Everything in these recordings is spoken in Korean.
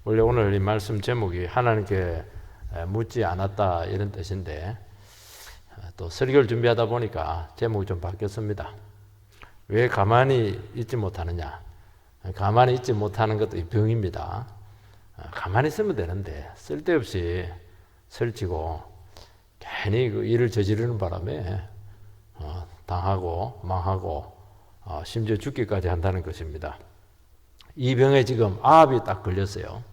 원래 오늘 이 말씀 제목이 하나님께 묻지 않았다 이런 뜻인데 또 설교를 준비하다 보니까 제목이 좀 바뀌었습니다. 왜 가만히 있지 못하느냐? 가만히 있지 못하는 것도 병입니다. 가만히 있으면 되는데 쓸데없이 설치고 괜히 그 일을 저지르는 바람에 당하고 망하고 심지어 죽기까지 한다는 것입니다. 이 병에 지금 아합이 딱 걸렸어요.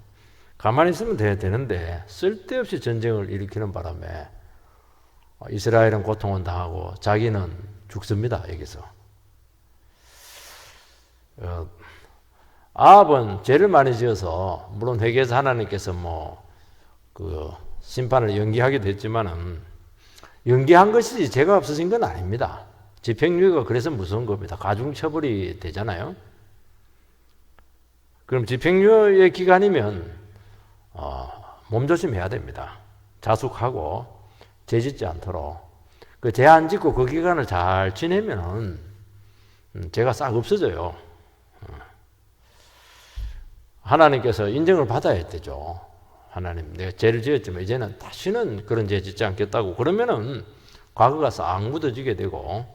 가만히 있으면 되는데 쓸데없이 전쟁을 일으키는 바람에 이스라엘은 고통을 당하고 자기는 죽습니다. 여기서 아합은 죄를 많이 지어서 물론 회개해서 하나님께서 그 심판을 연기하기도 했지만은 연기한 것이지 죄가 없어진 건 아닙니다. 집행유예가 그래서 무서운 겁니다. 가중처벌이 되잖아요. 그럼 집행유예 기간이면 몸조심해야 됩니다. 자숙하고 죄 짓지 않도록 그 죄 안 짓고 그 기간을 잘 지내면은 죄가 싹 없어져요. 하나님께서 인정을 받아야 되죠. 하나님, 내가 죄를 지었지만 이제는 다시는 그런 죄 짓지 않겠다고 그러면은 과거가 싹 묻어지게 되고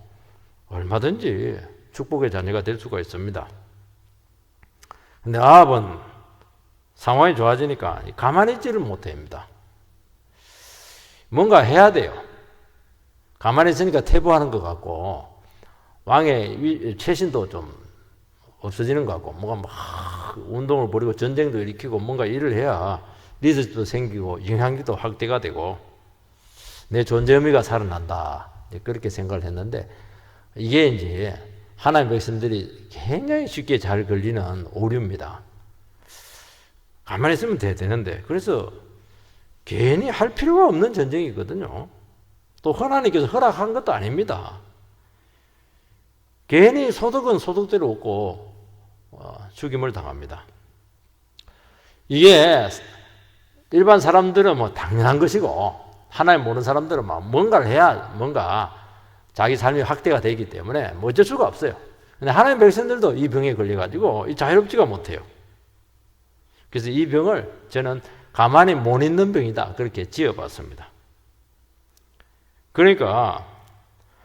얼마든지 축복의 자녀가 될 수가 있습니다. 근데 아합은 상황이 좋아지니까 가만히 있지를 못합니다. 뭔가 해야 돼요. 가만히 있으니까 퇴보하는 것 같고 왕의 최신도 좀 없어지는 것 같고 뭔가 막 운동을 벌이고 전쟁도 일으키고 뭔가 일을 해야 리더십도 생기고 영향력도 확대가 되고 내 존재 의미가 살아난다. 그렇게 생각을 했는데 이게 이제 하나님 백성들이 굉장히 쉽게 잘 걸리는 오류입니다. 가만히 있으면 되는데 그래서 괜히 할 필요가 없는 전쟁이거든요. 또 하나님께서 허락한 것도 아닙니다. 괜히 소득은 소득대로 얻고 죽임을 당합니다. 이게 일반 사람들은 당연한 것이고 하나님 모르는 사람들은 뭔가를 해야 뭔가 자기 삶이 확대가 되기 때문에 어쩔 수가 없어요. 근데 하나님 백성들도 이 병에 걸려가지고 자유롭지가 못해요. 그래서 이 병을 저는 가만히 못 있는 병이다 그렇게 지어봤습니다. 그러니까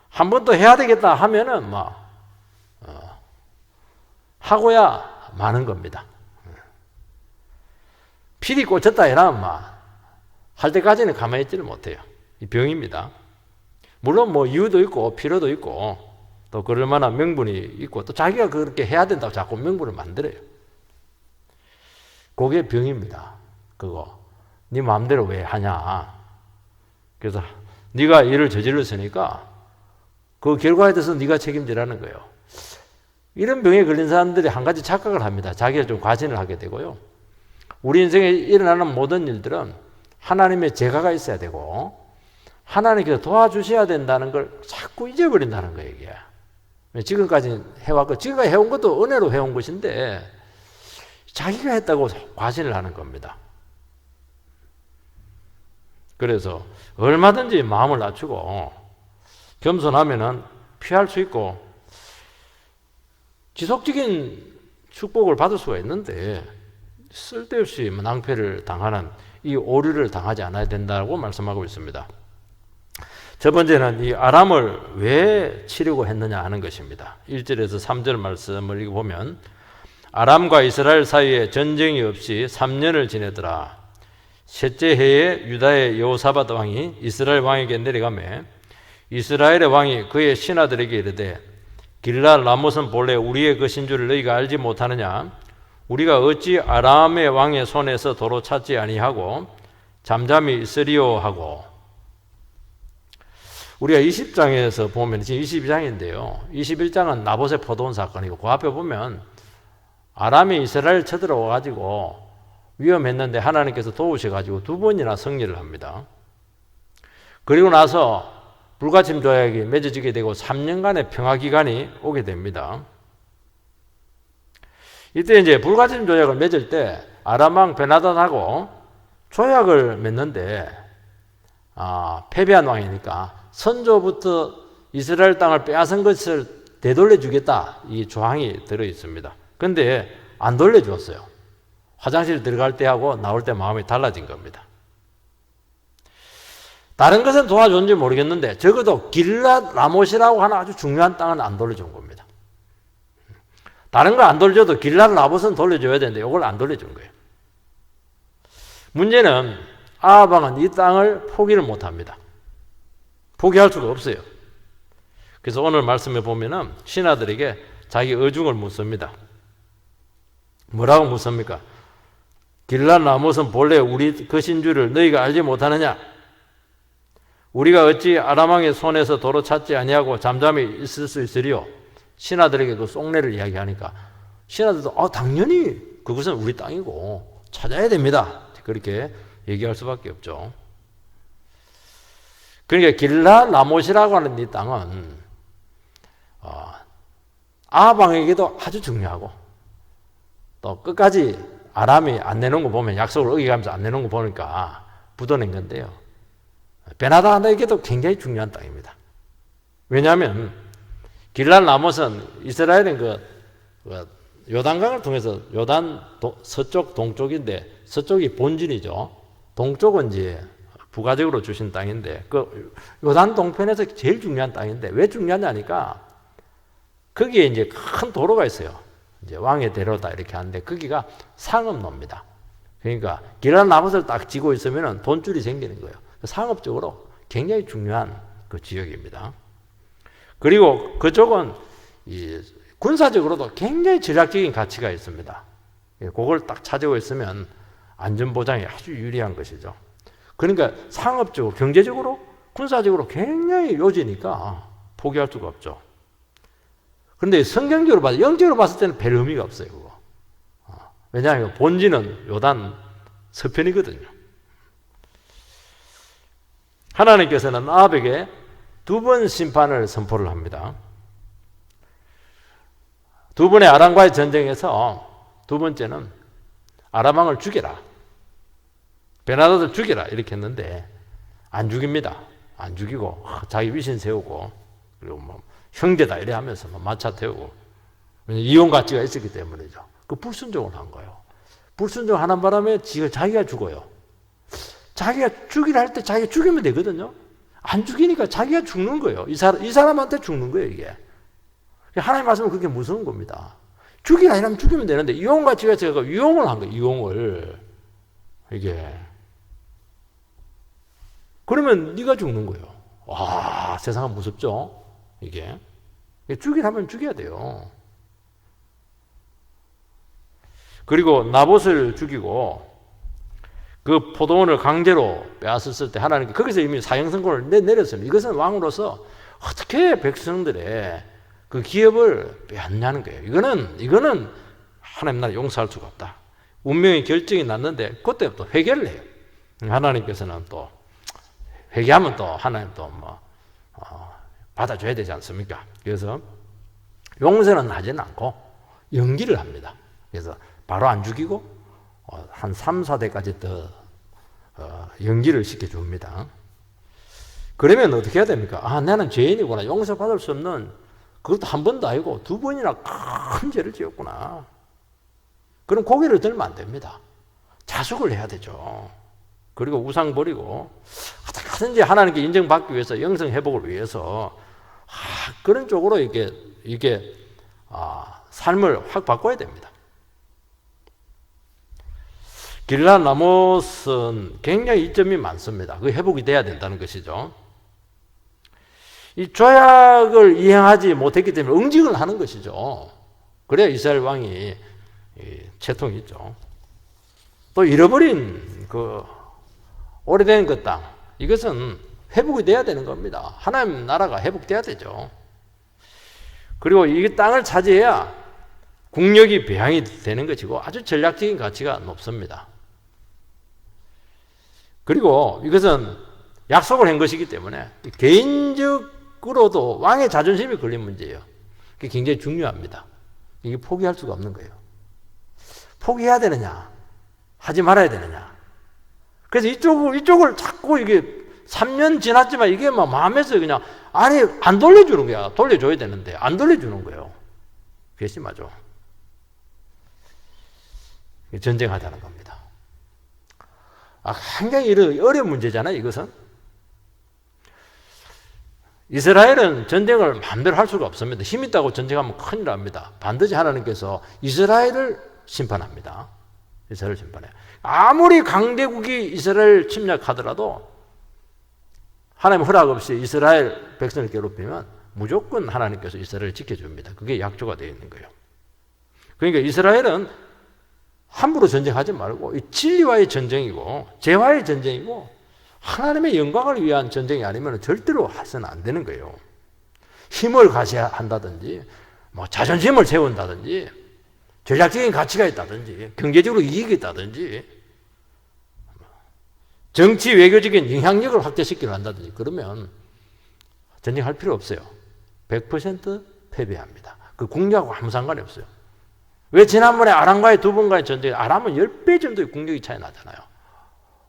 한 번 더 해야 되겠다 하면은 하고야 마는 겁니다. 필이 꽂혔다 이러면 할 때까지는 가만히 있지를 못해요. 이 병입니다. 물론 이유도 있고 필요도 있고 또 그럴 만한 명분이 있고 또 자기가 그렇게 해야 된다고 자꾸 명분을 만들어요. 그게 병입니다. 그거 네 마음대로 왜 하냐. 그래서 네가 일을 저질렀으니까 그 결과에 대해서 네가 책임지라는 거예요. 이런 병에 걸린 사람들이 한 가지 착각을 합니다. 자기를 좀 과신을 하게 되고요. 우리 인생에 일어나는 모든 일들은 하나님의 제가가 있어야 되고 하나님께서 도와주셔야 된다는 걸 자꾸 잊어버린다는 거예요. 이게. 지금까지 해왔고 지금까지 해온 것도 은혜로 해온 것인데 자기가 했다고 과신을 하는 겁니다. 그래서 얼마든지 마음을 낮추고 겸손하면은 피할 수 있고 지속적인 축복을 받을 수가 있는데 쓸데없이 낭패를 당하는 이 오류를 당하지 않아야 된다고 말씀하고 있습니다. 첫 번째는 이 아람을 왜 치려고 했느냐 하는 것입니다. 1절에서 3절 말씀을 읽어보면 아람과 이스라엘 사이에 전쟁이 없이 3년을 지내더라. 셋째 해에 유다의 여호사밧 왕이 이스라엘 왕에게 내려가매 이스라엘의 왕이 그의 신하들에게 이르되 길랄 라못은 본래 우리의 것인 줄 너희가 알지 못하느냐? 우리가 어찌 아람의 왕의 손에서 도로 찾지 아니하고 잠잠히 있으리요 하고. 우리가 20장에서 보면 지금 22장인데요 21장은 나봇의 포도원 사건이고 그 앞에 보면 아람이 이스라엘 쳐들어와 가지고 위험했는데 하나님께서 도우셔가지고 2번이나 승리를 합니다. 그리고 나서 불가침 조약이 맺어지게 되고 3년간의 평화기간이 오게 됩니다. 이때 이제 불가침 조약을 맺을 때 아람 왕 베나단하고 조약을 맺는데 패배한 왕이니까 선조부터 이스라엘 땅을 빼앗은 것을 되돌려 주겠다 이 조항이 들어 있습니다. 그런데 안 돌려주었어요. 화장실 들어갈 때하고 나올 때 마음이 달라진 겁니다. 다른 것은 도와줬는지 모르겠는데 적어도 길랏 라못이라고 하는 아주 중요한 땅은 안 돌려준 겁니다. 다른 거 안 돌려줘도 길랏 라못은 돌려줘야 되는데 이걸 안 돌려준 거예요. 문제는 아합 왕은 이 땅을 포기를 못합니다. 포기할 수가 없어요. 그래서 오늘 말씀에 보면은 신하들에게 자기 의중을 묻습니다. 뭐라고 묻습니까? 길랏 라못은 본래 우리 것인 줄을 너희가 알지 못하느냐? 우리가 어찌 아람 왕의 손에서 도로 찾지 아니하고 잠잠히 있을 수 있으리요? 신하들에게 그 속내를 이야기하니까 신하들도 당연히 그것은 우리 땅이고 찾아야 됩니다. 그렇게 얘기할 수밖에 없죠. 그러니까 길랏 라못이라고 하는 이 땅은 아합 왕에게도 아주 중요하고 또 끝까지 아람이 안 내놓은 거 보면 약속을 어기가면서 안 내놓은 거 보니까 묻어낸 건데요. 베나다에게도 굉장히 중요한 땅입니다. 왜냐하면 길랏 라못은 이스라엘은 요단강을 통해서 요단 서쪽 동쪽인데 서쪽이 본진이죠. 동쪽은 이제 부가적으로 주신 땅인데 그 요단 동편에서 제일 중요한 땅인데 왜 중요하냐니까 거기에 이제 큰 도로가 있어요. 이제 왕의 대로다 이렇게 하는데 거기가 상업로입니다. 그러니까 길랏 라못을 딱 지고 있으면 돈줄이 생기는 거예요. 상업적으로 굉장히 중요한 그 지역입니다. 그리고 그쪽은 이 군사적으로도 굉장히 전략적인 가치가 있습니다. 그걸 딱 차지고 있으면 안전보장이 아주 유리한 것이죠. 그러니까 상업적으로, 경제적으로, 군사적으로 굉장히 요지니까 포기할 수가 없죠. 그런데 성경적으로 봐서, 영적으로 봤을 때는 별 의미가 없어요. 그거. 왜냐하면 본질은 요단 서편이거든요. 하나님께서는 아합에게 두 번 심판을 선포를 합니다. 두 번의 아람과의 전쟁에서 두 번째는 아람 왕을 죽여라. 베나다를 죽여라. 이렇게 했는데 안 죽입니다. 안 죽이고 자기 위신 세우고 그리고 뭐 형제다 이래 하면서 마차 태우고 이혼 가치가 있었기 때문이죠. 그 불순종을 한 거예요. 불순종하는 바람에 자기가 죽어요. 자기가 죽이라 할 때 자기가 죽이면 되거든요. 안 죽이니까 자기가 죽는 거예요. 이 사람한테 죽는 거예요, 이게. 하나님 말씀은 그게 무서운 겁니다. 죽이라 이러면 죽이면 되는데, 이용같이 제가 유용을 한 거예요, 이용을. 이게. 그러면 네가 죽는 거예요. 와, 세상은 무섭죠? 이게. 죽이라면 죽여야 돼요. 그리고 나봇을 죽이고, 그 포도원을 강제로 빼앗았을 때 하나님께 거기서 이미 사형선고를 내렸습니다. 이것은 왕으로서 어떻게 백성들의 그 기업을 빼앗냐는 거예요. 이거는 하나님 나라 용서할 수가 없다. 운명의 결정이 났는데 그때부터 회개를 해요. 하나님께서는 또 회개하면 또 하나님 또 받아줘야 되지 않습니까? 그래서 용서는 하지는 않고 연기를 합니다. 그래서 바로 안 죽이고 한 3, 4대까지 더 연기를 시켜줍니다. 그러면 어떻게 해야 됩니까? 나는 죄인이구나. 용서받을 수 없는, 그것도 한 번도 아니고 두 번이나 큰 죄를 지었구나. 그럼 고개를 들면 안 됩니다. 자숙을 해야 되죠. 그리고 우상 버리고 어떻게든지 하나님께 인정받기 위해서, 영성 회복을 위해서 그런 쪽으로 이게 삶을 확 바꿔야 됩니다. 길랏 라못은 굉장히 이점이 많습니다. 그 회복이 돼야 된다는 것이죠. 이 조약을 이행하지 못했기 때문에 응징을 하는 것이죠. 그래야 이스라엘 왕이 채통이 있죠. 또 잃어버린 그 오래된 그 땅, 이것은 회복이 돼야 되는 겁니다. 하나님 나라가 회복돼야 되죠. 그리고 이 땅을 차지해야 국력이 배양이 되는 것이고 아주 전략적인 가치가 높습니다. 그리고 이것은 약속을 한 것이기 때문에 개인적으로도 왕의 자존심이 걸린 문제예요. 그게 굉장히 중요합니다. 이게 포기할 수가 없는 거예요. 포기해야 되느냐, 하지 말아야 되느냐. 그래서 이쪽을 자꾸 이게 3년 지났지만 이게 막 마음에서 그냥 안 돌려주는 거야. 돌려줘야 되는데 안 돌려주는 거예요. 괘씸하죠. 전쟁하자는 겁니다. 굉장히 어려운 문제잖아요, 이것은. 이스라엘은 전쟁을 마음대로 할 수가 없습니다. 힘 있다고 전쟁하면 큰일 납니다. 반드시 하나님께서 이스라엘을 심판합니다. 이스라엘을 심판해요. 아무리 강대국이 이스라엘을 침략하더라도 하나님 허락 없이 이스라엘 백성을 괴롭히면 무조건 하나님께서 이스라엘을 지켜줍니다. 그게 약조가 되어 있는 거예요. 그러니까 이스라엘은 함부로 전쟁하지 말고 이 진리와의 전쟁이고 재화의 전쟁이고 하나님의 영광을 위한 전쟁이 아니면 절대로 해서는 안 되는 거예요. 힘을 가시한다든지 뭐 자존심을 세운다든지 전략적인 가치가 있다든지 경제적으로 이익이 있다든지 정치 외교적인 영향력을 확대시키려 한다든지 그러면 전쟁할 필요 없어요. 100% 패배합니다. 그 국력하고 아무 상관이 없어요. 왜 지난번에 아람과의 두 번간의 전쟁에 아람은 10배 정도의 국력이 차이 나잖아요.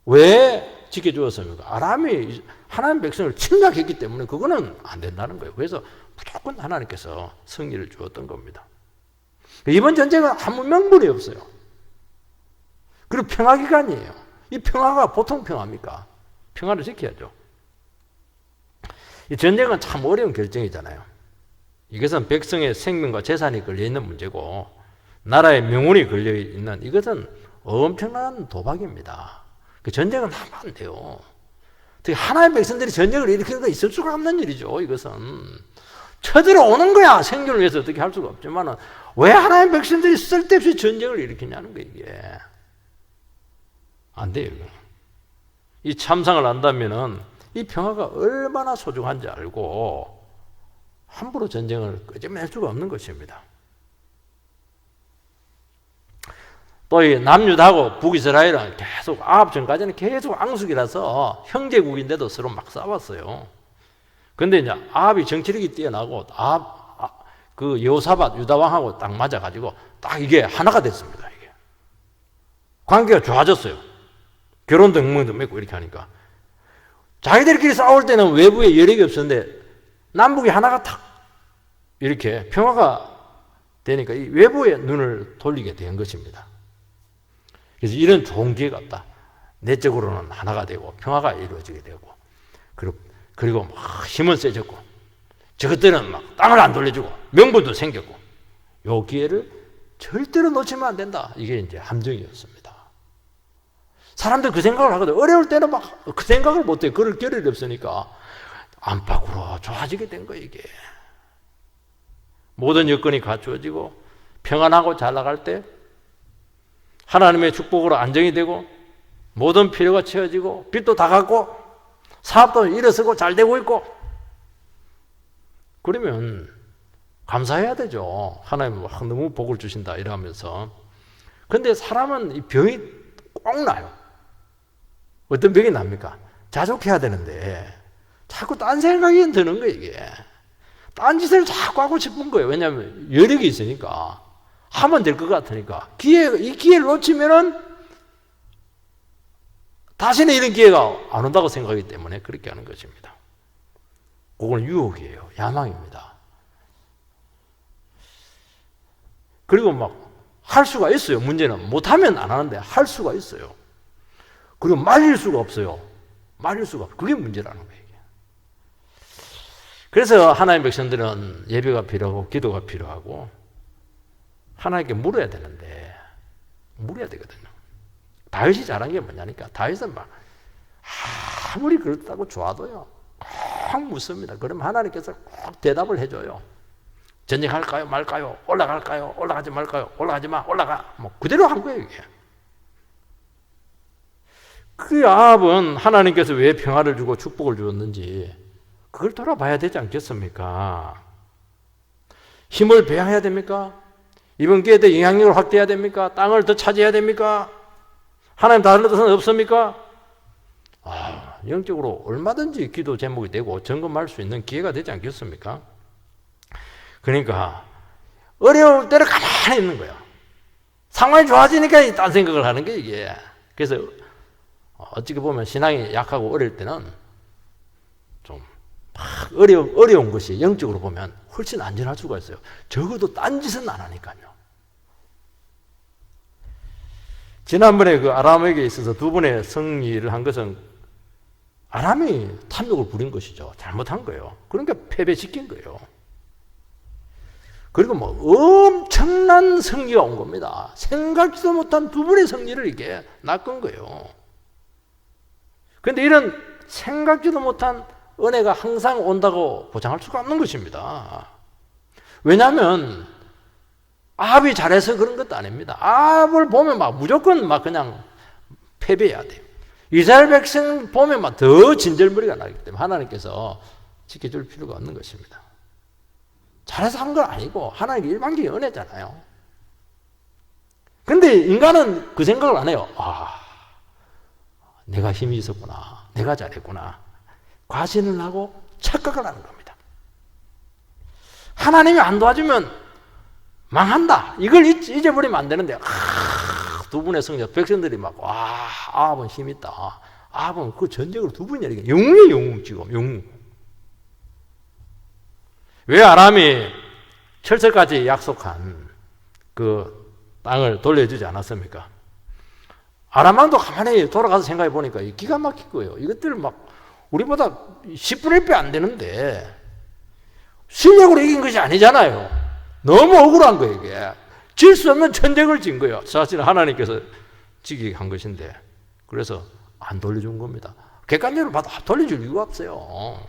왜 지켜주었습니까? 아람이 하나님 백성을 침략했기 때문에 그거는 안 된다는 거예요. 그래서 무조건 하나님께서 승리를 주었던 겁니다. 이번 전쟁은 아무 명분이 없어요. 그리고 평화기간이에요. 이 평화가 보통 평화입니까? 평화를 지켜야죠. 이 전쟁은 참 어려운 결정이잖아요. 이것은 백성의 생명과 재산이 걸려있는 문제고 나라의 명운이 걸려있는 이것은 엄청난 도박입니다. 그 전쟁은 하면 안 돼요. 특히 하나의 백성들이 전쟁을 일으키는 건 있을 수가 없는 일이죠. 이것은 쳐들어오는 거야. 생존을 위해서 어떻게 할 수가 없지만 왜 하나의 백성들이 쓸데없이 전쟁을 일으키냐는 거예요. 이게 안 돼요. 이 참상을 안다면은 이 평화가 얼마나 소중한지 알고 함부로 전쟁을 끄집어낼 수가 없는 것입니다. 또 이 남유다하고 북이스라엘은 계속 아합 전까지는 계속 앙숙이라서 형제국인데도 서로 막 싸웠어요. 근데 이제 아합이 정치력이 뛰어나고 그 여호사밧 유다왕하고 딱 맞아가지고 딱 이게 하나가 됐습니다. 이게 관계가 좋아졌어요. 결혼 동맹도 맺고 이렇게 하니까 자기들끼리 싸울 때는 외부에 여력이 없었는데 남북이 하나가 탁 이렇게 평화가 되니까 이 외부에 눈을 돌리게 된 것입니다. 그래서 이런 좋은 기회가 없다. 내적으로는 하나가 되고 평화가 이루어지게 되고 그리고 막 힘은 세졌고 저것들은 막 땅을 안 돌려주고 명분도 생겼고 이 기회를 절대로 놓치면 안 된다. 이게 이제 함정이었습니다. 사람들 그 생각을 하거든. 어려울 때는 막 그 생각을 못해. 그럴 겨를이 없으니까 안팎으로 좋아지게 된 거예요. 이게 모든 여건이 갖추어지고 평안하고 잘 나갈 때 하나님의 축복으로 안정이 되고 모든 필요가 채워지고 빚도 다 갚고 사업도 일어서고 잘 되고 있고 그러면 감사해야 되죠. 하나님 너무 복을 주신다 이러면서. 근데 사람은 이 병이 꼭 나요. 어떤 병이 납니까? 자족해야 되는데 자꾸 딴 생각이 드는 거예요. 이게 딴 짓을 자꾸 하고 싶은 거예요. 왜냐하면 여력이 있으니까 하면 될 것 같으니까 이 기회를 놓치면은 다시는 이런 기회가 안 온다고 생각하기 때문에 그렇게 하는 것입니다. 그건 유혹이에요. 야망입니다. 그리고 막 할 수가 있어요. 문제는 못하면 안 하는데 할 수가 있어요. 그리고 말릴 수가 없어요. 말릴 수가 없어요. 그게 문제라는 거예요. 그래서 하나님의 백성들은 예배가 필요하고 기도가 필요하고 하나님께 물어야 되는데 물어야 되거든요. 다윗이 잘한 게 뭐냐니까 다윗은 막 아무리 그렇다고 좋아도요 꼭 묻습니다. 그러면 하나님께서 꼭 대답을 해줘요. 전쟁할까요 말까요? 올라갈까요? 올라가지 말까요? 올라가지 마 올라가. 뭐 그대로 한 거예요. 이게. 그 아합은 하나님께서 왜 평화를 주고 축복을 주었는지 그걸 돌아봐야 되지 않겠습니까? 힘을 배양해야 됩니까? 이번 기회에 대해 영향력을 확대해야 됩니까? 땅을 더 차지해야 됩니까? 하나님 다른 뜻은 없습니까? 영적으로 얼마든지 기도 제목이 되고 점검할 수 있는 기회가 되지 않겠습니까? 그러니까 어려울 때는 가만히 있는 거야. 상황이 좋아지니까 딴 생각을 하는 게 이게. 그래서 어떻게 보면 신앙이 약하고 어릴 때는 좀 어려운 것이 영적으로 보면 훨씬 안전할 수가 있어요. 적어도 딴 짓은 안 하니까요. 지난번에 그 아람에게 있어서 두 번의 승리를 한 것은 아람이 탐욕을 부린 것이죠. 잘못한 거예요. 그러니까 패배시킨 거예요. 그리고 뭐 엄청난 승리가 온 겁니다. 생각지도 못한 두 번의 승리를 이게 낚은 거예요. 그런데 이런 생각지도 못한 은혜가 항상 온다고 보장할 수가 없는 것입니다. 왜냐하면 아합이 잘해서 그런 것도 아닙니다. 아합을 보면 막 무조건 막 그냥 패배해야 돼요. 이스라엘 백성 보면 막 더 진절머리가 나기 때문에 하나님께서 지켜줄 필요가 없는 것입니다. 잘해서 한 건 아니고 하나님의 일반적인 은혜잖아요. 그런데 인간은 그 생각을 안 해요. 내가 힘이 있었구나. 내가 잘했구나. 과신을 하고 착각을 하는 겁니다. 하나님이 안 도와주면 망한다. 이걸 잊어버리면 안 되는데 두 분의 성자 백성들이 막 아합은 힘 있다. 아합은 그 전쟁으로 두 분이 이렇게 영웅이에요. 영웅 지금 영웅. 왜 아람이 철새까지 약속한 그 땅을 돌려주지 않았습니까? 아람왕도 가만히 돌아가서 생각해 보니까 기가 막힐 거예요. 이것들 막 우리보다 10분의 1배 안 되는데 실력으로 이긴 것이 아니잖아요. 너무 억울한 거예요, 이게. 질 수 없는 전쟁을 진 거예요. 사실 하나님께서 지게 한 것인데. 그래서 안 돌려준 겁니다. 객관적으로 봐도 돌려줄 이유가 없어요.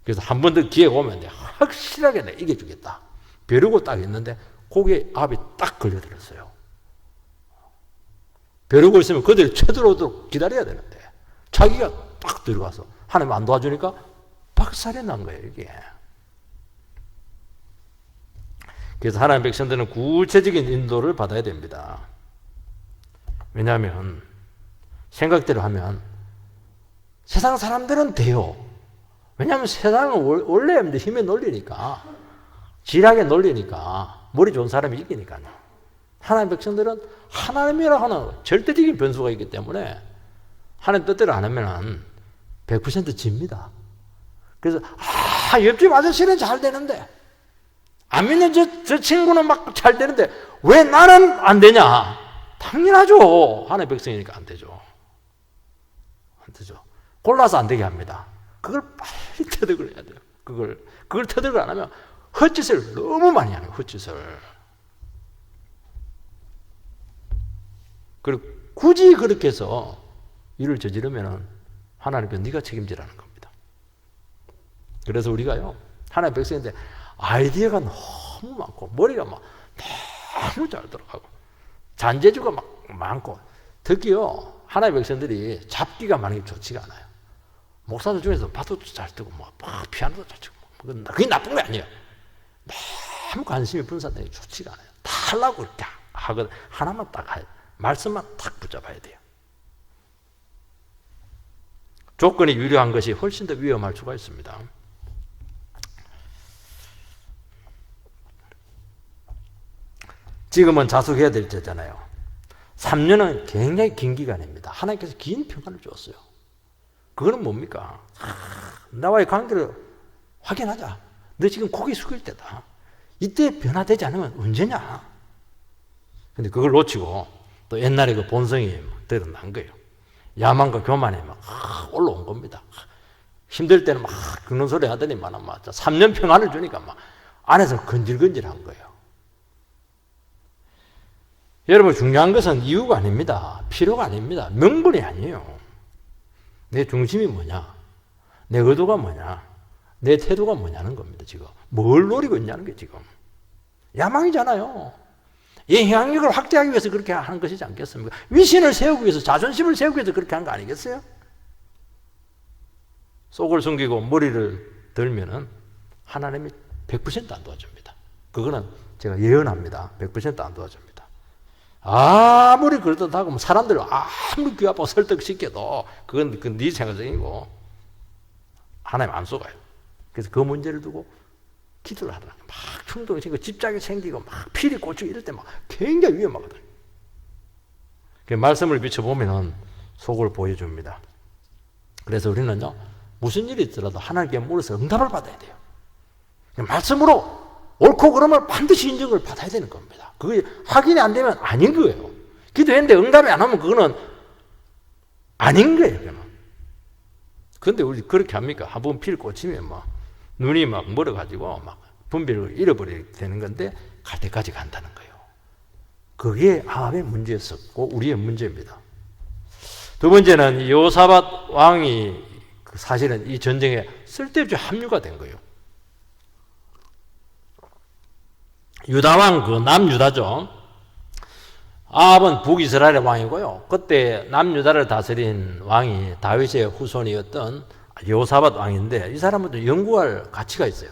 그래서 한 번 더 기회가 오면 확실하게 내가 이겨주겠다. 벼르고 딱 있는데 거기에 압이 딱 걸려들었어요. 벼르고 있으면 그들이 쳐들어오도록 기다려야 되는데 자기가 딱 들어가서 하나님 안 도와주니까 박살이 난 거예요, 이게. 그래서 하나님 백성들은 구체적인 인도를 받아야 됩니다. 왜냐하면 생각대로 하면 세상 사람들은 돼요. 왜냐하면 세상은 원래 힘의 논리니까, 지략의 논리니까, 머리 좋은 사람이 이기니까요. 하나님 백성들은 하나님이라 하는 절대적인 변수가 있기 때문에 하나님 뜻대로 안 하면 100% 집니다. 그래서 옆집 아저씨는 잘 되는데 안 믿는 저 친구는 막 잘 되는데 왜 나는 안 되냐? 당연하죠. 하나님의 백성이니까 안 되죠. 안 되죠. 골라서 안 되게 합니다. 그걸 빨리 터득을 해야 돼요. 그걸 터득을 안 하면 헛짓을 너무 많이 하는 거예요. 헛짓을. 그리고 굳이 그렇게 해서 일을 저지르면 하나님께서 네가 책임지라는 겁니다. 그래서 우리가요, 하나님의 백성인데 아이디어가 너무 많고 머리가 막 너무 잘 들어가고 잔재주가 막 많고 특히요 하나님의 백성들이 잡기가 많은 게 좋지가 않아요. 목사들 중에서 바둑도 잘 뜨고 뭐 피아노도 잘 치고 그게 나쁜 게 아니에요. 너무 관심이 분산되는 게 좋지가 않아요. 다 하려고 이렇게 하거든. 하나만 딱 할 말씀만 딱 붙잡아야 돼요. 조건이 유리한 것이 훨씬 더 위험할 수가 있습니다. 지금은 자숙해야 될 때잖아요. 3년은 굉장히 긴 기간입니다. 하나님께서 긴 평안을 주었어요. 그거는 뭡니까? 나와의 관계를 확인하자. 너 지금 고개 숙일 때다. 이때 변화되지 않으면 언제냐? 근데 그걸 놓치고 또 옛날에 그 본성이 드러난 거예요. 야만과 교만이 막 올라온 겁니다. 힘들 때는 막 긁는 소리 하더니만 3년 평안을 주니까 막 안에서 건질건질한 거예요. 여러분 중요한 것은 이유가 아닙니다. 필요가 아닙니다. 명분이 아니에요. 내 중심이 뭐냐? 내 의도가 뭐냐? 내 태도가 뭐냐는 겁니다. 지금 뭘 노리고 있냐는 게 지금 야망이잖아요. 영향력을 확대하기 위해서 그렇게 하는 것이지 않겠습니까? 위신을 세우기 위해서, 자존심을 세우기 위해서 그렇게 한 거 아니겠어요? 속을 숨기고 머리를 들면은 하나님이 100% 안 도와줍니다. 그거는 제가 예언합니다. 100% 안 도와줍니다. 아무리 그렇다고 사람들을 아무리 귀 아파서 설득시켜도 그건 네 생각이고 하나님 안 속아요. 그래서 그 문제를 두고 기도를 하더라고요. 막 충동이 생기고 집착이 생기고 막 피리 꽂히고 이럴 때 막 굉장히 위험하거든요. 말씀을 비춰보면 속을 보여줍니다. 그래서 우리는요, 무슨 일이 있더라도 하나님께 물어서 응답을 받아야 돼요. 말씀으로 옳고 그름을 반드시 인정을 받아야 되는 겁니다. 그게 확인이 안 되면 아닌 거예요. 기도했는데 응답이 안 오면 그거는 아닌 거예요. 그거는. 그런데 우리 그렇게 합니까? 한번 피를 꽂히면 막 눈이 막 멀어가지고 막 분별을 잃어버리게 되는 건데 갈 때까지 간다는 거예요. 그게 아합의 문제였었고 우리의 문제입니다. 두 번째는 여호사밧 왕이 사실은 이 전쟁에 쓸데없이 합류가 된 거예요. 유다왕, 그 남유다죠. 아합은 북이스라엘의 왕이고요. 그때 남유다를 다스린 왕이 다윗의 후손이었던 여호사밧 왕인데 이 사람은 연구할 가치가 있어요.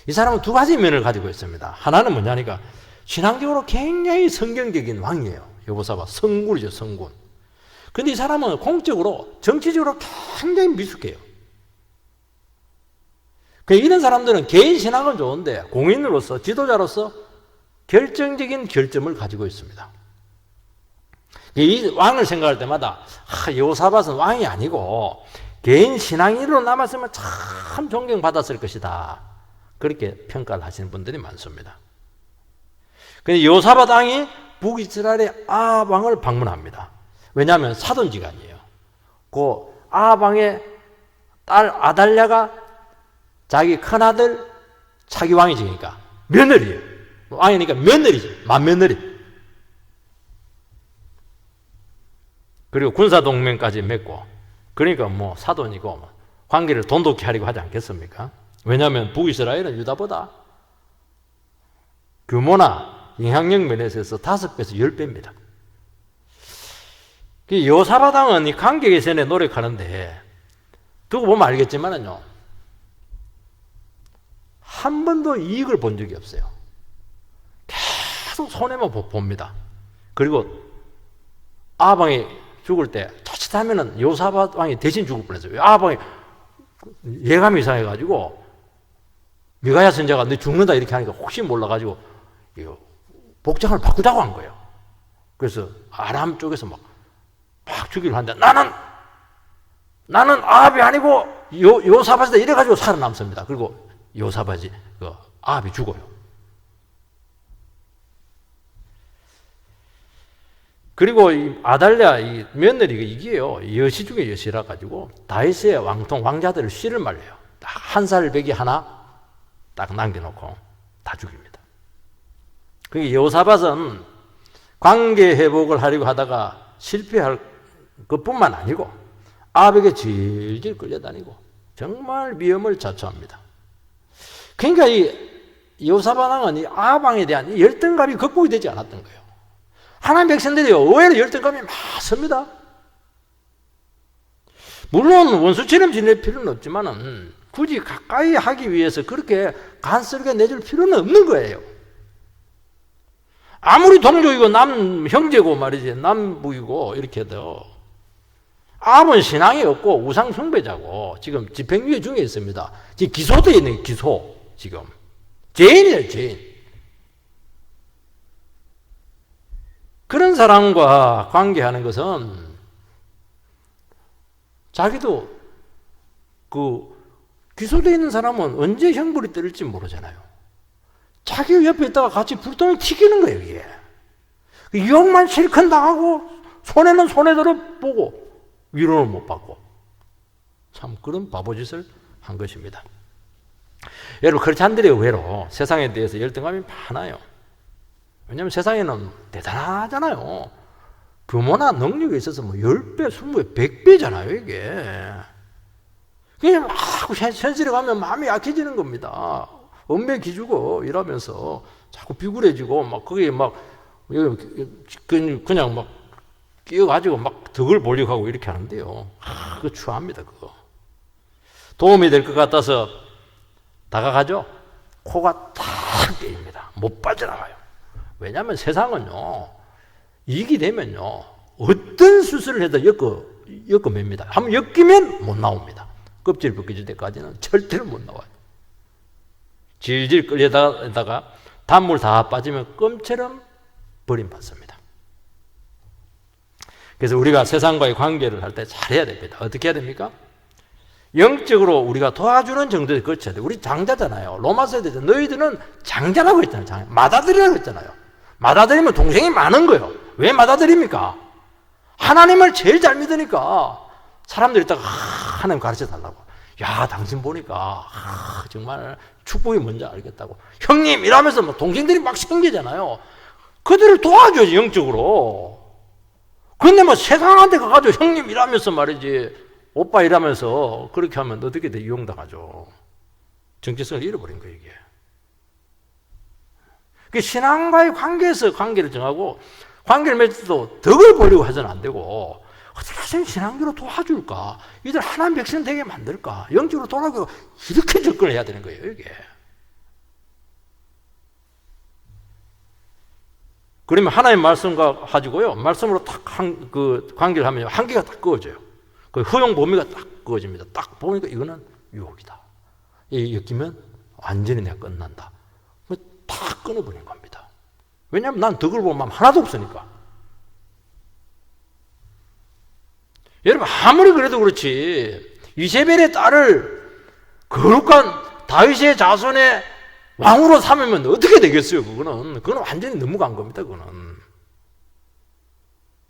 이 사람은 두 가지 면을 가지고 있습니다. 하나는 뭐냐니까 신앙적으로 굉장히 성경적인 왕이에요. 여호사밧 성군이죠, 성군. 근데 이 사람은 공적으로 정치적으로 굉장히 미숙해요. 이런 사람들은 개인 신앙은 좋은데 공인으로서 지도자로서 결정적인 결점을 가지고 있습니다. 이 왕을 생각할 때마다 여호사밧은 왕이 아니고 개인 신앙인으로 남았으면 참 존경받았을 것이다. 그렇게 평가를 하시는 분들이 많습니다. 근데 여호사밧 왕이 북이스라엘의 아합 왕을 방문합니다. 왜냐하면 사돈지간이에요. 그 아합 왕의 딸 아달랴가 자기 큰아들 차기 왕이지니까 며느리예요. 왕이니까 며느리지, 맏며느리. 그리고 군사동맹까지 맺고 그러니까 뭐 사돈이고 관계를 돈독히 하려고 하지 않겠습니까? 왜냐하면 북이스라엘은 유다보다 규모나 영향력 면에서 5배에서 10배입니다. 여호사밧 왕은 이 관계 개선에 노력하는데 두고 보면 알겠지만은요, 한 번도 이익을 본 적이 없어요. 계속 손해만 봅니다. 그리고 아합 왕이 죽을 때 자칫하면은 여호사밧 왕이 대신 죽을 뻔했어요. 아합 왕이 예감이 이상해가지고 미가야 선지자가 너 죽는다 이렇게 하니까 혹시 몰라가지고 복장을 바꾸자고 한 거예요. 그래서 아람 쪽에서 막 죽이려 하는데 나는 아합이 아니고 여호사밧이다 이래가지고 살아남습니다. 그리고 여호사밧이 아합이 죽어요. 그리고 이 아달랴 이 며느리가 이게요, 여시 중에 여시라 가지고 다윗의 왕자들을 씨를 말려요. 딱 한 살 배기 하나 딱 남겨놓고 다 죽입니다. 그게 여호사밧은 관계 회복을 하려고 하다가 실패할 것뿐만 아니고 아합에게 질질 끌려다니고 정말 위험을 자초합니다. 그러니까 이 여호사밧 왕은 이 아합 왕에 대한 이 열등감이 극복이 되지 않았던 거예요. 하나님 백성들이 의외로 열등감이 많습니다. 물론 원수처럼 지낼 필요는 없지만은 굳이 가까이 하기 위해서 그렇게 간쓰게 내줄 필요는 없는 거예요. 아무리 동족이고 남 형제고 말이지, 남북이고 이렇게 해도 아합은 신앙이 없고 우상 숭배자고 지금 집행유예 중에 있습니다. 지금 기소되어 있는 기소, 지금 죄인이에요, 죄인. 그런 사람과 관계하는 것은 자기도 기소되어 있는 사람은 언제 형벌이 때릴지 모르잖아요. 자기 옆에 있다가 같이 불똥을 튀기는 거예요, 이게. 유혹만 실컷 당하고 손해는 손해대로 보고 위로는 못 받고 참 그런 바보짓을 한 것입니다. 여러분, 크리스찬들의 의외로 세상에 대해서 열등감이 많아요. 왜냐하면 세상에는 대단하잖아요. 규모나 능력에 있어서 뭐 10배, 20배, 100배잖아요, 이게. 그냥 막 현실에 가면 마음이 약해지는 겁니다. 엄매 기주고 이러면서 자꾸 비굴해지고 막 그게 막 그냥 막 끼어가지고 막 덕을 보려고 하고 이렇게 하는데요. 그거 추합니다, 그거. 도움이 될 것 같아서 다가가죠? 코가 탁 깨입니다. 못 빠져나가요. 왜냐하면 세상은요, 이익이 되면요, 어떤 수술을 해도 엮어맵니다. 한번 엮이면 못 나옵니다. 껍질 벗겨질 때까지는 절대로 못 나와요. 질질 끌려다가 단물 다 빠지면 껌처럼 버림받습니다. 그래서 우리가 세상과의 관계를 할 때 잘해야 됩니다. 어떻게 해야 됩니까? 영적으로 우리가 도와주는 정도에 거쳐야 돼요. 우리 장자잖아요. 로마서에 대해서 너희들은 장자라고 했잖아요. 맏아들이라고 했잖아요. 맏아들이면 동생이 많은 거예요. 왜 받아들입니까? 하나님을 제일 잘 믿으니까 사람들이 딱 하나님 가르쳐 달라고. 야, 당신 보니까 정말 축복이 뭔지 알겠다고. 형님 이러면서 뭐 동생들이 막 생기잖아요. 그들을 도와줘야지, 영적으로. 그런데 뭐 세상한테 가가지고 형님 이러면서 말이지, 오빠 이러면서 그렇게 하면 어떻게 돼? 이용당하죠. 정체성을 잃어버린 거예요, 이게. 그 신앙과의 관계에서 관계를 정하고, 관계를 맺을 때도 덕을 보려고 해서는 안 되고, 어떻게 해서 신앙적으로 도와줄까? 이들 하나님 백성 되게 만들까? 영적으로 돌아가고, 이렇게 접근을 해야 되는 거예요, 이게. 그러면 하나님 말씀과 가지고요, 말씀으로 딱 그 관계를 하면 한계가 딱 그어져요. 그 허용 범위가 딱 그어집니다. 딱 보니까 이거는 유혹이다. 이 엮이면 완전히 내가 끝난다. 다 끊어버린 겁니다. 왜냐하면 난 덕을 볼 마음 하나도 없으니까. 여러분, 아무리 그래도 그렇지, 이세벨의 딸을 거룩한 다윗의 자손의 왕으로 삼으면 어떻게 되겠어요? 그거는 완전히 너무 간 겁니다. 그거는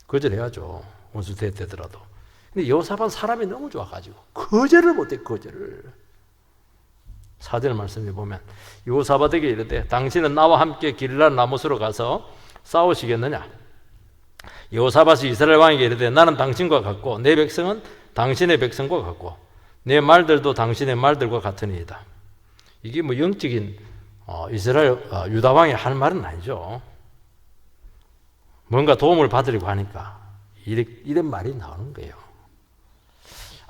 거절해야죠. 원수 되더라도. 근데 여호사밧 사람이 너무 좋아가지고 거절을 못해. 거절을. 4절 말씀에 보면 여호사밧에게 이르되 당신은 나와 함께 길랄 라못으로 가서 싸우시겠느냐? 여호사밧이 이스라엘 왕에게 이르되 나는 당신과 같고 내 백성은 당신의 백성과 같고 내 말들도 당신의 말들과 같으니이다. 이게 뭐 영적인 이스라엘 유다 왕이 할 말은 아니죠. 뭔가 도움을 받으려고 하니까 이런 말이 나오는 거예요.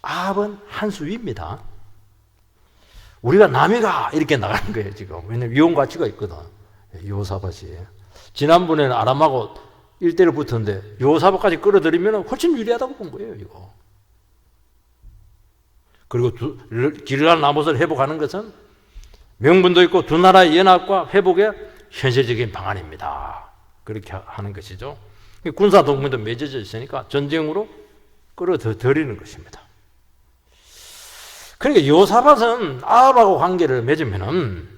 아합은 한 수 위입니다. 우리가 남이가 이렇게 나가는 거예요, 지금. 왜냐면 위험 가치가 있거든. 여호사밧이. 지난번에는 아람하고 1대1 붙었는데 여호사밧까지 끌어들이면 훨씬 유리하다고 본 거예요, 이거. 그리고 길랄 라못을 회복하는 것은 명분도 있고 두 나라의 연합과 회복의 현실적인 방안입니다. 그렇게 하는 것이죠. 군사 동맹도 맺어져 있으니까 전쟁으로 끌어들이는 것입니다. 그러니까 여호사밧은 아합하고 관계를 맺으면은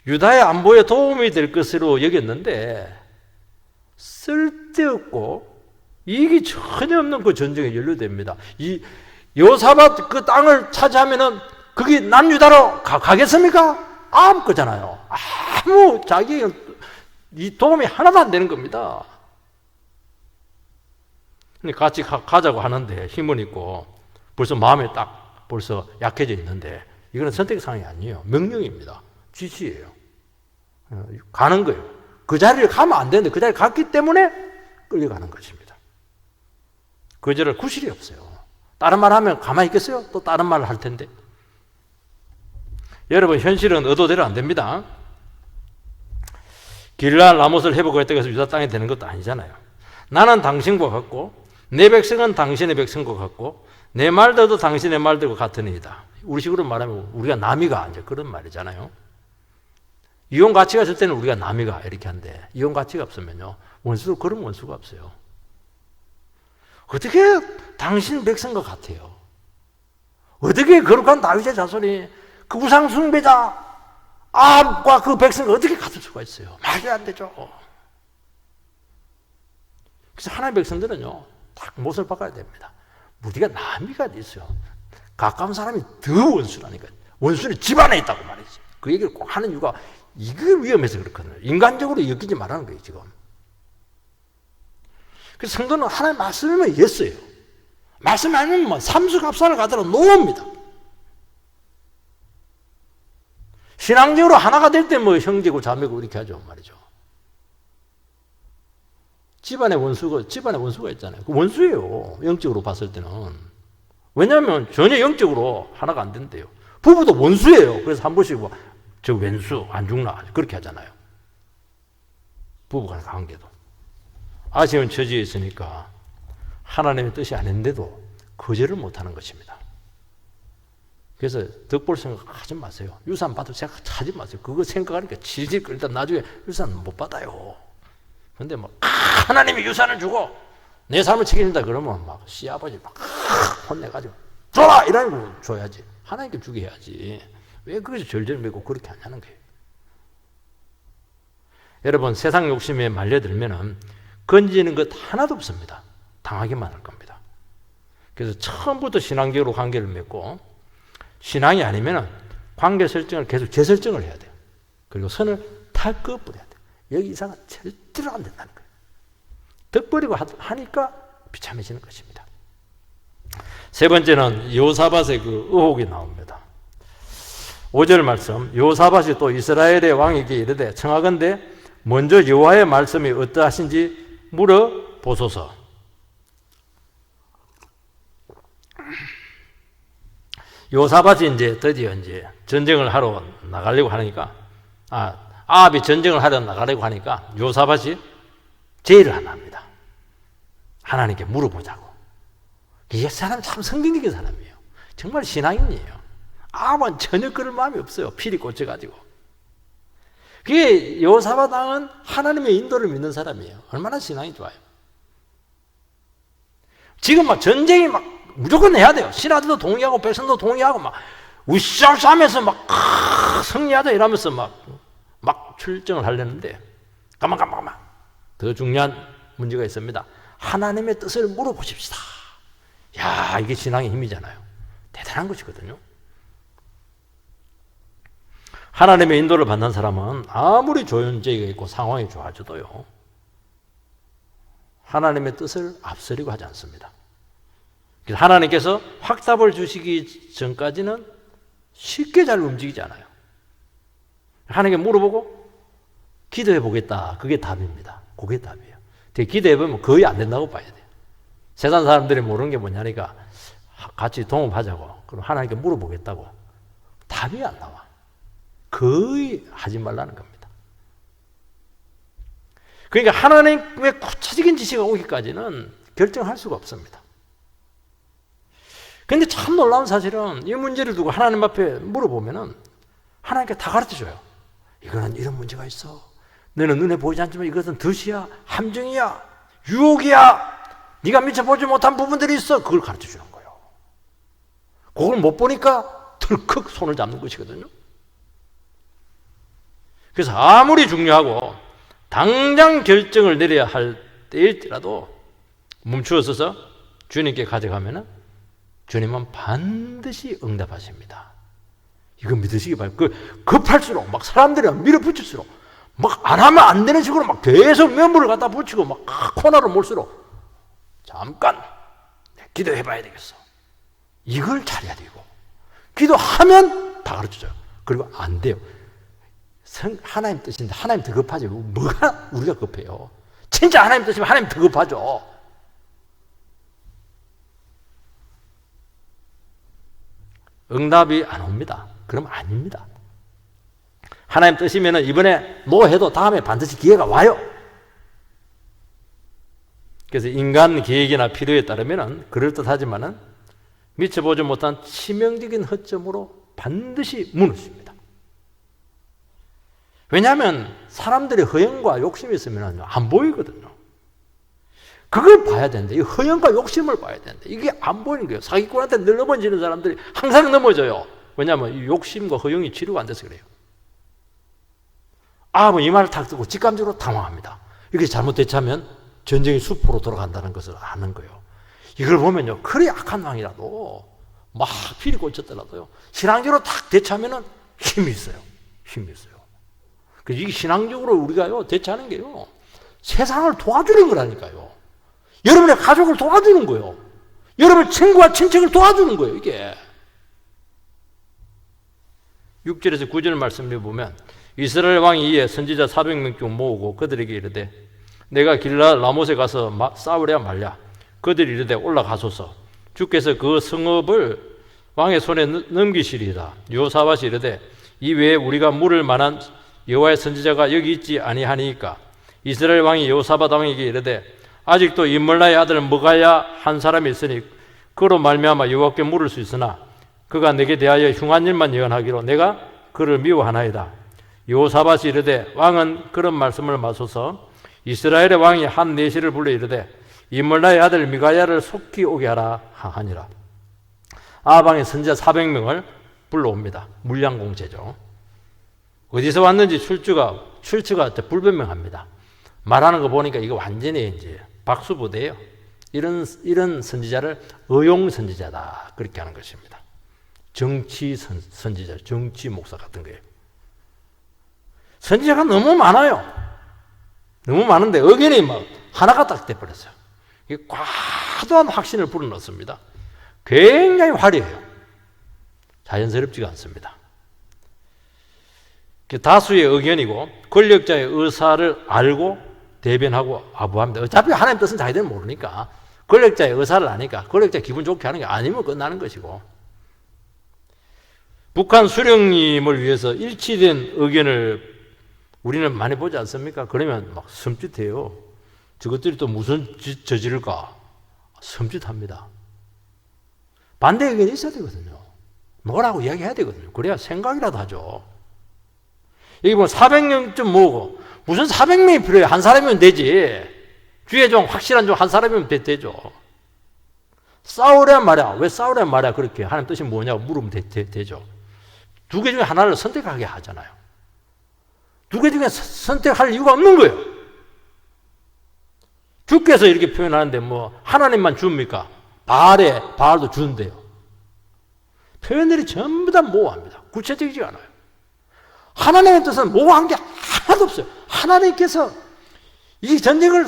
유다의 안보에 도움이 될 것으로 여겼는데 쓸데없고 이익이 전혀 없는 그 전쟁에 연루됩니다. 이 여호사밧 그 땅을 차지하면은 거기 남유다로 가겠습니까? 아합 거잖아요. 아무 자기 이 도움이 하나도 안 되는 겁니다. 같이 가자고 하는데 힘은 있고 벌써 마음에 딱 벌써 약해져 있는데 이거는 선택사항이 아니에요. 명령입니다. 지시예요. 가는 거예요. 그 자리를 가면 안 되는데 그 자리를 갔기 때문에 끌려가는 것입니다. 거절할 구실이 없어요. 다른 말 하면 가만히 있겠어요? 또 다른 말을 할 텐데. 여러분, 현실은 의도대로 안 됩니다. 길랄 라못을 회복했다고 해서 유다 땅이 되는 것도 아니잖아요. 나는 당신과 같고 내 백성은 당신의 백성과 같고 내 말들도 당신의 말들과 같으니이다. 우리식으로 말하면 우리가 남이가 이제 그런 말이잖아요. 이용 가치가 있을 때는 우리가 남이가 이렇게 한데 이용 가치가 없으면요, 원수도 그런 원수가 없어요. 어떻게 당신 백성과 같아요? 어떻게 거룩한 다윗의 자손이 그 우상 숭배자 아합과 그 백성과 어떻게 같을 수가 있어요? 말이 안 되죠. 그래서 하나님의 백성들은요, 딱 못을 박아야 됩니다. 우리가 남이가 있어요. 가까운 사람이 더 원수라니까. 원수는 집 안에 있다고 말이지. 그 얘기를 꼭 하는 이유가 이게 위험해서 그렇거든요. 인간적으로 엮이지 말라는 거예요, 지금. 그래서 성도는 하나님 말씀이면 예스예요. 말씀 아니면 뭐 삼수갑산을 가더라도 노입니다. 신앙적으로 하나가 될 때 뭐 형제고 자매고 이렇게 하죠, 말이죠. 집안의 원수가 있잖아요. 그 원수예요, 영적으로 봤을 때는. 왜냐하면 전혀 영적으로 하나가 안 된대요. 부부도 원수예요. 그래서 한 번씩 뭐, 저 왼수 안 죽나 그렇게 하잖아요. 부부간 관계도. 아쉬운 처지에 있으니까 하나님의 뜻이 아닌데도 거절을 못하는 것입니다. 그래서 덕볼 생각 하지 마세요. 유산 받을 생각 하지 마세요. 그거 생각하니까 질질 끌다 나중에 유산 못 받아요. 근데 뭐 하나님이 유산을 주고 내 삶을 책임진다 그러면 막 시아버지 막 혼내가지고 줘라! 이런 거 줘야지. 하나님께 주게 해야지. 왜 그것이 절절 매고 그렇게 하냐는 거예요. 여러분, 세상 욕심에 말려들면은 건지는 것 하나도 없습니다. 당하기만 할 겁니다. 그래서 처음부터 신앙적으로 관계를 맺고 신앙이 아니면 관계 설정을 계속 재설정을 해야 돼요. 그리고 선을 다 그어버려야 돼요. 여기 이상은 절대로 안 된다는 거예요. 덕버리고 하니까 비참해지는 것입니다. 세 번째는 여호사밧의 그 의혹이 나옵니다. 5절 말씀, 여호사밧이 또 이스라엘의 왕에게 이르되 청하건대 먼저 여호와의 말씀이 어떠하신지 물어보소서. 여호사밧이 드디어 전쟁을 하러 나가려고 하니까, 아합이 전쟁을 하러 나가려고 하니까 여호사밧이 제의를 하나 합니다. 하나님께 물어보자고. 이 사람 참 성경적인 사람이에요. 정말 신앙인이에요. 아합은 전혀 그럴 마음이 없어요. 필이 꽂혀가지고. 그게 여호사밧 왕은 하나님의 인도를 믿는 사람이에요. 얼마나 신앙이 좋아요. 지금 전쟁이 무조건 해야 돼요. 신하들도 동의하고 백성도 동의하고 으쌰으쌰 하면서 승리하자 이러면서 막 출정을 하려는데 가만 더 중요한 문제가 있습니다. 하나님의 뜻을 물어보십시다. 야, 이게 신앙의 힘이잖아요. 대단한 것이거든요. 하나님의 인도를 받는 사람은 아무리 조연제가 있고 상황이 좋아져도요, 하나님의 뜻을 앞서려고 하지 않습니다. 그래서 하나님께서 확답을 주시기 전까지는 쉽게 잘 움직이지 않아요. 하나님께 물어보고 기도해 보겠다. 그게 답입니다. 그게 답이에요. 기도해 보면 거의 안 된다고 봐야 돼요. 세상 사람들이 모르는 게 뭐냐니까 같이 동업하자고. 그럼 하나님께 물어보겠다고. 답이 안 나와. 거의 하지 말라는 겁니다. 그러니까 하나님의 구체적인 지시가 오기까지는 결정할 수가 없습니다. 그런데 참 놀라운 사실은 이 문제를 두고 하나님 앞에 물어보면은 하나님께 다 가르쳐줘요. 이거는 이런 문제가 있어. 너는 눈에 보이지 않지만 이것은 덫이야, 함정이야, 유혹이야. 네가 미처 보지 못한 부분들이 있어. 그걸 가르쳐주는 거예요. 그걸 못 보니까 덜컥 손을 잡는 것이거든요. 그래서 아무리 중요하고 당장 결정을 내려야 할 때일지라도 멈추어서서 주님께 가져가면은 주님은 반드시 응답하십니다. 이거 믿으시기 바랍니다. 급할수록 사람들이 밀어붙일수록 안 하면 안 되는 식으로 계속 면물을 갖다 붙이고 코너로 몰수록 잠깐 기도해 봐야 되겠어. 이걸 잘해야 되고 기도하면 다 가르쳐줘요. 그리고 안 돼요. 하나님 뜻인데 하나님 더 급하죠. 뭐가 우리가 급해요. 진짜 하나님 뜻이면 하나님 더 급하죠. 응답이 안 옵니다. 그럼 아닙니다. 하나님 뜻이면 이번에 노해도 다음에 반드시 기회가 와요. 그래서 인간 계획이나 필요에 따르면 그럴듯하지만은 미처 보지 못한 치명적인 허점으로 반드시 무너집니다. 왜냐하면 사람들의 허영과 욕심이 있으면 안 보이거든요. 그걸 봐야 되는데, 이 허영과 욕심을 봐야 되는데, 이게 안 보이는 거예요. 사기꾼한테 늘 넘어지는 사람들이 항상 넘어져요. 왜냐하면 이 욕심과 허영이 치료가 안 돼서 그래요. 아합은 이 말을 탁 듣고 직감적으로 당황합니다. 이렇게 잘못됐자면 전쟁의 숲으로 돌아간다는 것을 아는 거예요. 이걸 보면요, 그리 악한 왕이라도 필이 꽂혔더라도요, 신앙적으로 탁 대처하면 힘이 있어요. 힘이 있어요. 그래서 이게 신앙적으로 우리가요, 대처하는 게요, 세상을 도와주는 거라니까요. 여러분의 가족을 도와주는 거예요. 여러분의 친구와 친척을 도와주는 거예요, 이게. 6절에서 9절 말씀을 보면 이스라엘 왕이 이에 선지자 400명쯤 모으고 그들에게 이르되 내가 길라 라못에 가서 싸우랴 말랴. 그들이 이르되 올라가소서. 주께서 그 성읍을 왕의 손에 넘기시리라. 여호사밧이 이르되 이 외에 우리가 물을 만한 여호와의 선지자가 여기 있지 아니하니까. 이스라엘 왕이 여호사밧 왕에게 이르되 아직도 이물라의 아들 미가야 한 사람이 있으니 그로 말미암아 여호와께 물을 수 있으나 그가 내게 대하여 흉한 일만 예언하기로 내가 그를 미워하나이다. 여호사밧이 이르되 왕은 그런 말씀을 마소서. 이스라엘의 왕이 한 내시를 불러 이르되 이물라의 아들 미가야를 속히 오게 하라 하니라. 아방의 선지자 400명을 불러옵니다. 물량공제죠. 어디서 왔는지 출처가 불분명합니다. 말하는 거 보니까 이거 완전히 이제 박수부대예요. 이런 선지자를 의용 선지자다 그렇게 하는 것입니다. 정치 선지자, 정치 목사 같은 거예요. 선지자가 너무 많아요. 너무 많은데 의견이 막 하나가 딱 돼버렸어요. 이게 과도한 확신을 불어넣습니다. 굉장히 화려해요. 자연스럽지가 않습니다. 다수의 의견이고 권력자의 의사를 알고 대변하고 아부합니다. 어차피 하나님 뜻은 자기들은 모르니까 권력자의 의사를 아니까 권력자 기분 좋게 하는 게 아니면 끝나는 것이고, 북한 수령님을 위해서 일치된 의견을 우리는 많이 보지 않습니까? 그러면 막 섬찟해요. 저것들이 또 무슨 짓 저지를까? 섬찟합니다. 반대 의견이 있어야 되거든요. 뭐라고 이야기해야 되거든요. 그래야 생각이라도 하죠. 여기 보면 400명 좀 모으고, 무슨 400명이 필요해? 한 사람이면 되지. 주의 종, 확실한 종 한 사람이면 되죠. 싸우란 말이야. 왜 싸우란 말이야? 그렇게 하나님 뜻이 뭐냐고 물으면 되죠. 두 개 중에 하나를 선택하게 하잖아요. 두 개 중에 선택할 이유가 없는 거예요. 주께서 이렇게 표현하는데 뭐 하나님만 줍니까? 바알도 주는데요. 표현들이 전부 다 모호합니다. 구체적이지 않아요. 하나님의 뜻은 모호한 게 하나도 없어요. 하나님께서 이 전쟁을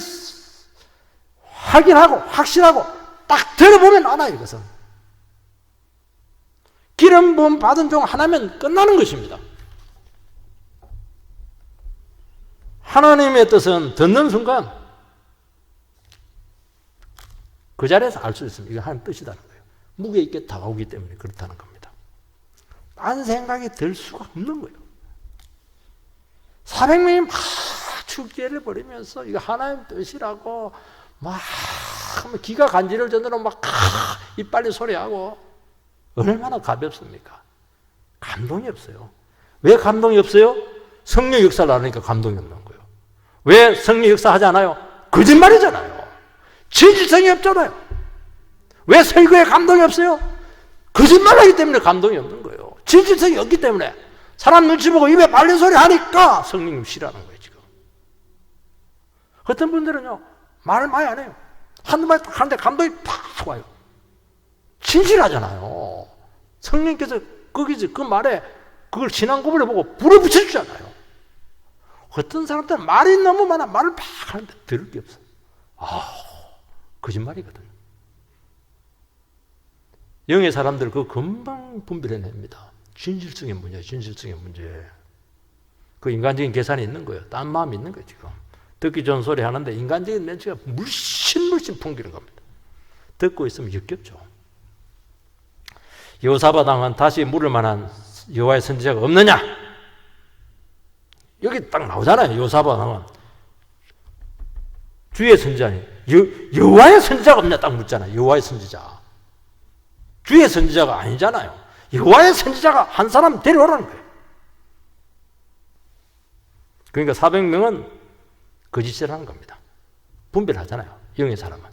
확인하고 확신하고 딱 들어보면 알아요. 이것은 기름 부음 받은 종 하나면 끝나는 것입니다. 하나님의 뜻은 듣는 순간 그 자리에서 알 수 있습니다. 이게 하나님 뜻이라는 거예요. 무게 있게 다가오기 때문에 그렇다는 겁니다. 딴 생각이 들 수가 없는 거예요. 400명이 막 축제를 벌이면서 이거 하나님 뜻이라고 막 기가 간지를 전으로 막 이빨리 소리하고 얼마나 가볍습니까? 감동이 없어요. 왜 감동이 없어요? 성령 역사를 안 하니까 감동이 없는 거예요. 왜 성령 역사 하지 않아요? 거짓말이잖아요. 진실성이 없잖아요. 왜 설교에 감동이 없어요? 거짓말하기 때문에 감동이 없는 거예요. 진실성이 없기 때문에. 사람 눈치 보고 입에 말린 소리 하니까 성령님 싫어하는 거예요, 지금. 어떤 분들은요, 말을 많이 안 해요. 한두 마디 딱 하는데 감동이 팍 와요. 진실하잖아요. 성령님께서 거기서 그 말에 그걸 신앙 고백을 보고 불을 붙여주잖아요. 어떤 사람들은 말이 너무 많아. 말을 팍 하는데 들을 게 없어. 거짓말이거든요. 영의 사람들 그거 금방 분별해냅니다. 진실성의 문제예요. 진실성의 문제. 그 인간적인 계산이 있는 거예요. 딴 마음이 있는 거예요. 지금 듣기 좋은 소리 하는데 인간적인 멘트가 물씬 풍기는 겁니다. 듣고 있으면 역겹죠. 여호사밧 왕은 다시 물을 만한 여호와의 선지자가 없느냐? 여기 딱 나오잖아요. 여호사밧 왕은 주의 선지자니 여호와의 선지자가 없냐 딱 묻잖아요. 여호와의 선지자. 주의 선지자가 아니잖아요. 여호와의 선지자가 한 사람 데려오라는 거예요. 그러니까 400명은 거짓을 하는 겁니다. 분별하잖아요. 영의 사람은.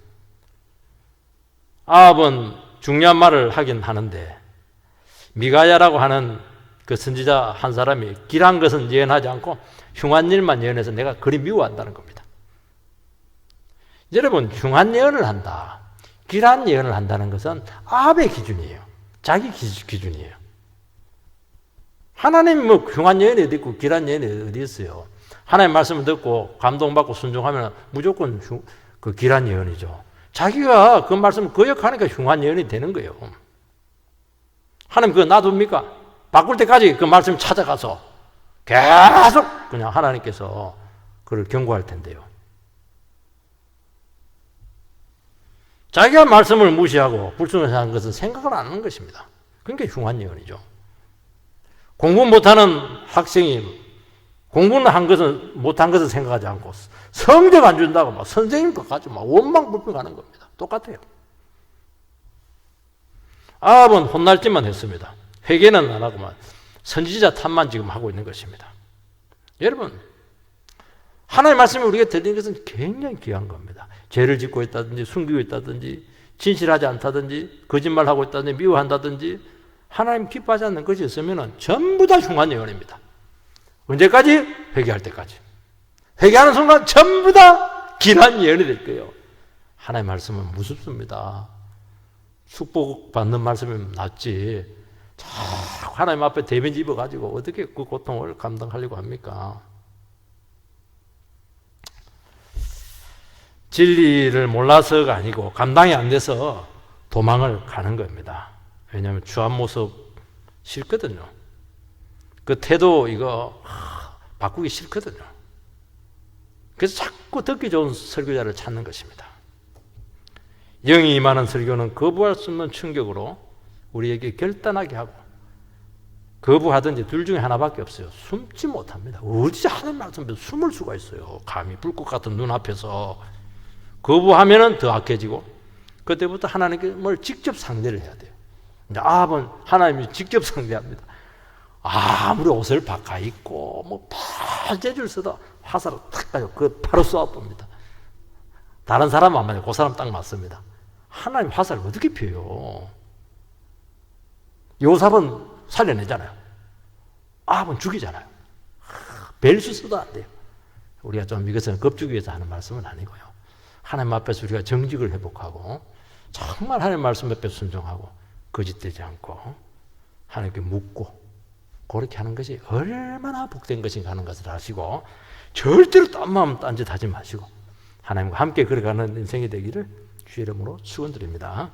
아합은 중요한 말을 하긴 하는데 미가야라고 하는 그 선지자 한 사람이 길한 것은 예언하지 않고 흉한 일만 예언해서 내가 그리 미워한다는 겁니다. 여러분, 흉한 예언을 한다, 길한 예언을 한다는 것은 아합의 기준이에요. 자기 기준이에요. 하나님 뭐 흉한 예언이 어디 있고 길한 예언이 어디 있어요. 하나님 말씀을 듣고 감동받고 순종하면 무조건 그 길한 예언이죠. 자기가 그 말씀을 거역하니까 흉한 예언이 되는 거예요. 하나님 그거 놔둡니까? 바꿀 때까지 그 말씀 찾아가서 계속 그냥 하나님께서 그를 경고할 텐데요. 자기가 말씀을 무시하고 불순종하는 것은 생각을 안 하는 것입니다. 그러니까 흉한 예언이죠. 공부 못하는 학생이 공부는 한 것은 못한 것을 생각하지 않고 성적 안 준다고 막 선생님 것까지 막 원망불평하는 겁니다. 똑같아요. 아합은 혼날 짓만 했습니다. 회개는 안 하고만 선지자 탓만 지금 하고 있는 것입니다. 여러분, 하나님의 말씀을 우리가 들리는 것은 굉장히 귀한 겁니다. 죄를 짓고 있다든지 숨기고 있다든지 진실하지 않다든지 거짓말하고 있다든지 미워한다든지 하나님 기뻐하지 않는 것이 있으면 전부 다 흉한 예언입니다. 언제까지? 회개할 때까지. 회개하는 순간 전부 다 길한 예언이 될 거예요. 하나님의 말씀은 무섭습니다. 축복 받는 말씀이면 낫지. 자꾸 하나님 앞에 대변 입어가지고 어떻게 그 고통을 감당하려고 합니까? 진리를 몰라서가 아니고 감당이 안 돼서 도망을 가는 겁니다. 왜냐하면 주한 모습 싫거든요. 그 태도 이거 바꾸기 싫거든요. 그래서 자꾸 듣기 좋은 설교자를 찾는 것입니다. 영이 임하는 설교는 거부할 수 없는 충격으로 우리에게 결단하게 하고, 거부하든지 둘 중에 하나밖에 없어요. 숨지 못합니다. 어디서 하는 말씀에 숨을 수가 있어요. 감히 불꽃 같은 눈앞에서. 거부하면은 더 악해지고, 그때부터 하나님을 직접 상대를 해야 돼요. 이제 아합은 하나님이 직접 상대합니다. 아무리 옷을 바꿔 입고 뭐 팔재줄 써도 화살을 탁 가지고 그 바로 쏘아봅니다. 다른 사람은 안 맞아요. 그 사람 딱 맞습니다. 하나님 화살을 어떻게 펴요? 요삽은 살려내잖아요. 아합은 죽이잖아요. 벨수 써도 안 돼요. 우리가 좀 이것은 겁주기 위해서 하는 말씀은 아니고요. 하나님 앞에서 우리가 정직을 회복하고 정말 하나님 말씀 앞에 순종하고 거짓되지 않고 하나님께 묻고 그렇게 하는 것이 얼마나 복된 것인가 하는 것을 아시고, 절대로 딴 마음 딴짓 하지 마시고 하나님과 함께 걸어가는 인생이 되기를 주의 이름으로 축원드립니다.